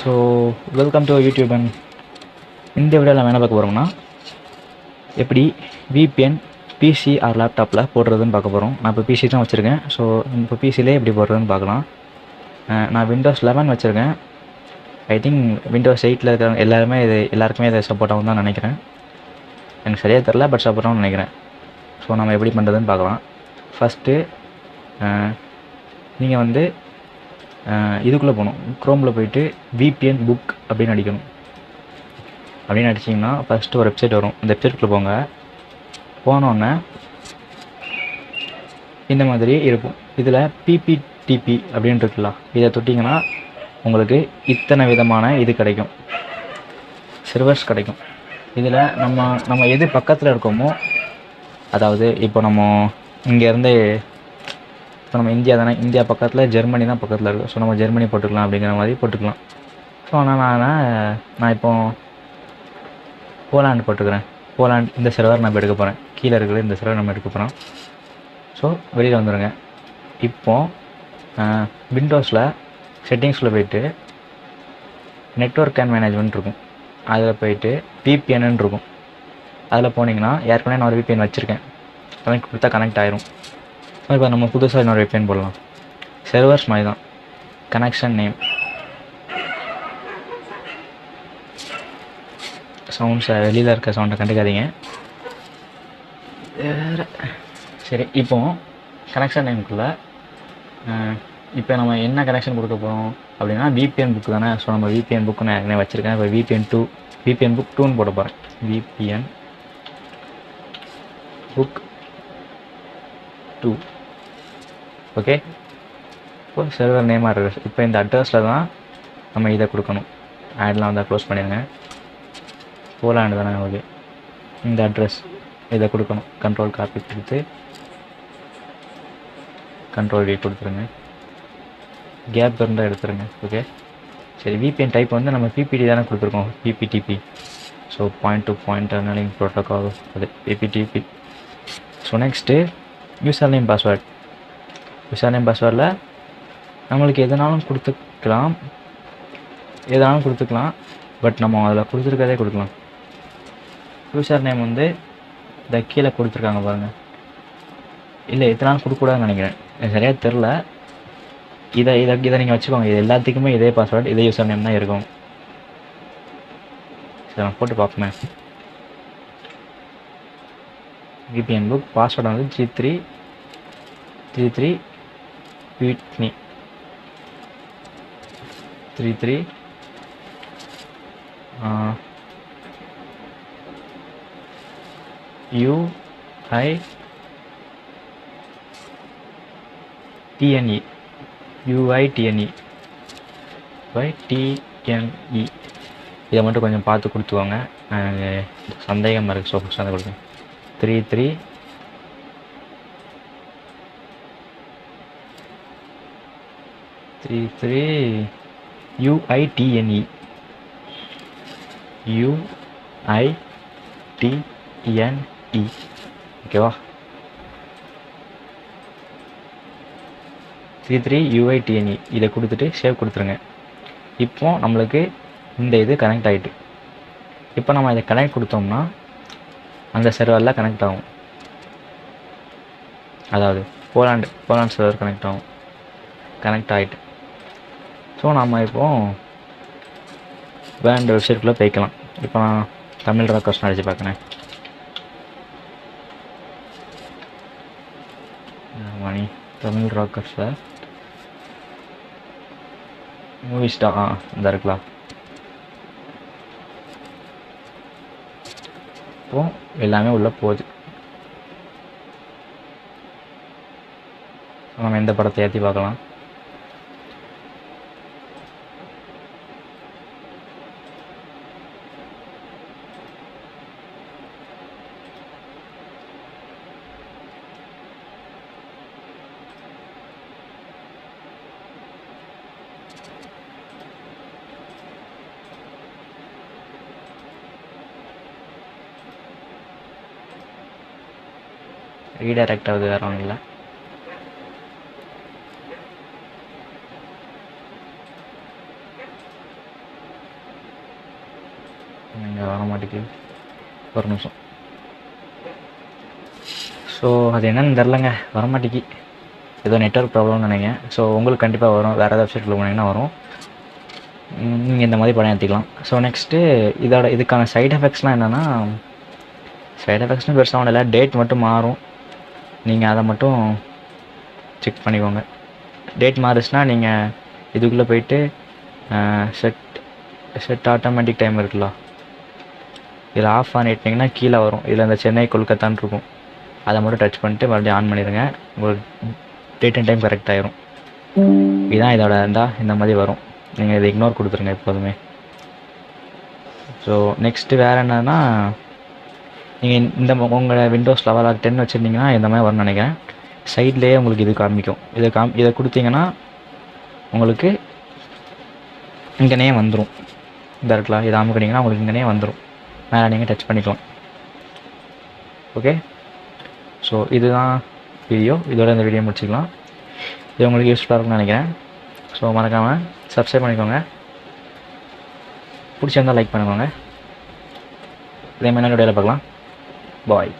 So welcome to YouTube. And இந்த வீடியோவில் நம்ம என்ன பார்க்க போகிறோம்னா எப்படி VPN பிசி ஆர் லேப்டாப்பில் போடுறதுன்னு பார்க்க போகிறோம். நான் இப்போ பிசி தான் வச்சுருக்கேன். ஸோ இப்போ பிசிலே எப்படி போடுறதுன்னு பார்க்கலாம். நான் Windows 11 வச்சுருக்கேன். ஐ திங்க் Windows 8 இருக்கிற எல்லாருக்குமே இதை சப்போர்ட் ஆகும் தான் நினைக்கிறேன். எனக்கு சரியாக தெரில, பட் சப்போர்ட் ஆகும்னு நினைக்கிறேன். ஸோ நம்ம எப்படி பண்ணுறதுன்னு பார்க்கலாம். ஃபஸ்ட்டு நீங்கள் வந்து இதுக்குள்ளே போகணும். க்ரோமில் போயிட்டு VPN புக் அப்படின்னு அடிக்கணும். அப்படின்னு அடிச்சிங்கன்னா ஃபஸ்ட்டு ஒரு வெப்சைட் வரும். இந்த வெப்சைட்டுக்குள்ளே போங்க. போனோடனே இந்த மாதிரி இருக்கும். இதில் PPTP அப்படின்னு இருக்குல்ல, இதை தொட்டிங்கன்னா உங்களுக்கு இத்தனை விதமான இது கிடைக்கும், சர்வர்ஸ் கிடைக்கும். இதில் நம்ம எது பக்கத்தில் இருக்கோமோ, அதாவது இப்போ நம்ம இங்கேருந்து இப்போ நம்ம இந்தியா தானே, இந்தியா பக்கத்தில் ஜெர்மனி தான் பக்கத்தில் இருக்குது. ஸோ நம்ம ஜெர்மனி போட்டுக்கலாம் அப்படிங்கிற மாதிரி போட்டுக்கலாம். ஸோ ஆனால் நான் இப்போ போலாண்டு போட்டுக்கிறேன். போலாண்ட் இந்த சர்வர் நம்ம எடுக்க போகிறேன். கீழே இருக்கிற இந்த சர்வர் நம்ம எடுக்க போகிறோம். ஸோ வெளியில் வந்துடுங்க. இப்போது விண்டோஸில் செட்டிங்ஸில் போயிட்டு நெட்வொர்க் அண்ட் மேனேஜ்மெண்ட் இருக்கும். அதில் போயிட்டு VPN இருக்கும். அதில் போனீங்கன்னா ஏற்கனவே நான் ஒரு VPN வச்சுருக்கேன். கனெக்ட் கொடுத்தா கனெக்ட் ஆயிரும். இப்போ நம்ம புதுசாக இன்னொரு VPN போடலாம். சர்வர்ஸ் மாதிரி தான். கனெக்ஷன் நேம், சவுண்ட்ஸை வெளியில் இருக்க சவுண்டை கண்டுக்காதீங்க. சரி, இப்போ கனெக்ஷன் நேமுக்குள்ளே இப்போ நம்ம என்ன கனெக்ஷன் கொடுக்க போகிறோம் அப்படின்னா VPN புக் தானே. ஸோ நம்ம VPN புக்கு நான் ஏற்கனவே வச்சுருக்கேன். இப்போ VPN புக் 2ன்னு போட போகிறேன். VPN book 2. ஓகே. இப்போ சர்வர் நேம் அட்ரஸ், இப்போ இந்த அட்ரஸில் தான் நம்ம இதை கொடுக்கணும். ஆட்லாம் வந்தால் க்ளோஸ் பண்ணிடுங்க. போலாண்டு தானே. ஓகே, இந்த அட்ரஸ் இதை கொடுக்கணும். கண்ட்ரோல் காப்பி கொடுத்து கண்ட்ரோல் V கொடுத்துருங்க. கேப் இருந்தால் எடுத்துருங்க. ஓகே. சரி, VPN டைப் வந்து நம்ம PPT தானே கொடுத்துருக்கோம், PPTP. So point to point tunneling protocol, அது PPTP. So next user name password. User name பாஸ்வேர்டில் நம்மளுக்கு எதனாலும் கொடுத்துக்கலாம், பட் நம்ம அதில் கொடுத்துருக்கதே கொடுக்கலாம். யூசர் நேம் வந்து இந்த கீழே கொடுத்துருக்காங்க பாருங்கள். இல்லை, எத்தனாலும் கொடுக்கக்கூடாதுன்னு நினைக்கிறேன், எனக்கு சரியாக தெரில. இதை நீங்கள் வச்சுக்கோங்க. இது எல்லாத்துக்குமே இதே பாஸ்வேர்டு, இதே யூசர் நேம் தான் இருக்கும். சரி, நான் போட்டு பார்ப்போமே. VPN புக் பாஸ்வேர்டு வந்து G3 Whitney 33 UITNE இதை மட்டும் கொஞ்சம் பார்த்து கொடுத்துவாங்க. எனக்கு சந்தேகமாக இருக்குது. ஸோ ஃபஸ்ட் அதை கொடுங்க. 33 UITNE ஓகேவா? 33 UITNE இதை கொடுத்துட்டு சேவ் கொடுத்துருங்க. இப்போ நம்மளுக்கு இந்த இது கனெக்ட் ஆகிட்டு. இப்போ நம்ம இதை கனெக்ட் கொடுத்தோம்னா அந்த சர்வரில் கனெக்ட் ஆகும். அதாவது போலாண்ட் சர்வர் கனெக்ட் ஆகிட்டு. ஸோ நம்ம இப்போது வேண்ட வெப்சைட்டுக்குள்ளே போய்க்கலாம். இப்போ நான் தமிழ் ராக்கர்ஸ் அடித்து பார்க்குறேன். மணி தமிழ் ராக்கர்ஸில் மூவிஸ்டா இந்த இருக்கலாம். இப்போ எல்லாமே உள்ளே போகுது. நம்ம எந்த படத்தை ஏற்றி பார்க்கலாம். ரீடைரக்ட் ஆகுது, வேறு ஒன்றும் இல்லை. இங்கே வர மாட்டேங்குது, ஒரு நிமிஷம். ஸோ அது என்னன்னு தெரிலங்க, வர மாட்டேங்கி. ஏதோ நெட்வொர்க் ப்ராப்ளம்னு நினைக்கிறேன். ஸோ உங்களுக்கு கண்டிப்பாக வரும், வேறு ஏதாவது வெப்சைட்டில் போனீங்கன்னா வரும். நீங்கள் இந்த மாதிரி படம் ஏற்றிக்கலாம். ஸோ நெக்ஸ்ட்டு இதுக்கான சைட் எஃபெக்ட்ஸ்லாம் என்னென்னா, சைட் எஃபெக்ட்ஸ்னு பெருசாக ஒன்றும் இல்லை, டேட் மட்டும் மாறும். நீங்கள் அதை மட்டும் செக் பண்ணிக்கோங்க. டேட் மாறுச்சுன்னா நீங்கள் இதுக்குள்ளே போயிட்டு செட் ஆட்டோமேட்டிக் டைம் இருக்குல்ல, இதில் ஆஃப் பண்ணிட்டிங்கன்னா கீழே வரும். இதில் இந்த சென்னை கொல்கத்தான்னு இருக்கும், அதை மட்டும் டச் பண்ணிட்டு மறுபடியும் ஆன் பண்ணிடுங்க. உங்களுக்கு டேட் அண்ட் டைம் கரெக்ட் ஆயிரும். இதுதான் இதோட இருந்தால் இந்த மாதிரி வரும். நீங்கள் இதை இக்னோர் கொடுத்துருங்க எப்போதுமே. ஸோ நெக்ஸ்ட்டு வேறு என்னன்னா, நீங்கள் இந்த உங்கள் விண்டோஸ் லெவல் 10 வச்சுருந்தீங்கன்னா இந்த மாதிரி வரும்னு நினைக்கிறேன். சைட்லேயே உங்களுக்கு இது காமிக்கும். இதை கொடுத்தீங்கன்னா உங்களுக்கு இங்கே நேம் வந்துடும். இந்த இருக்கலாம், இதை அமுக்கினீங்கன்னா உங்களுக்கு இங்கே நேம் வந்துடும். மேலே நீங்கள் டச் பண்ணிக்கலாம். ஓகே, ஸோ இதுதான் வீடியோ. இதோட இந்த வீடியோ முடிச்சிக்கலாம். இது உங்களுக்கு யூஸ்ஃபுல்லாக இருக்கும்னு நினைக்கிறேன். ஸோ மறக்காமல் சப்ஸ்கிரைப் பண்ணிக்கோங்க, பிடிச்சிருந்தால் லைக் பண்ணிக்கோங்க. இதே மாதிரி வீடியோவில் பார்க்கலாம். பாய்.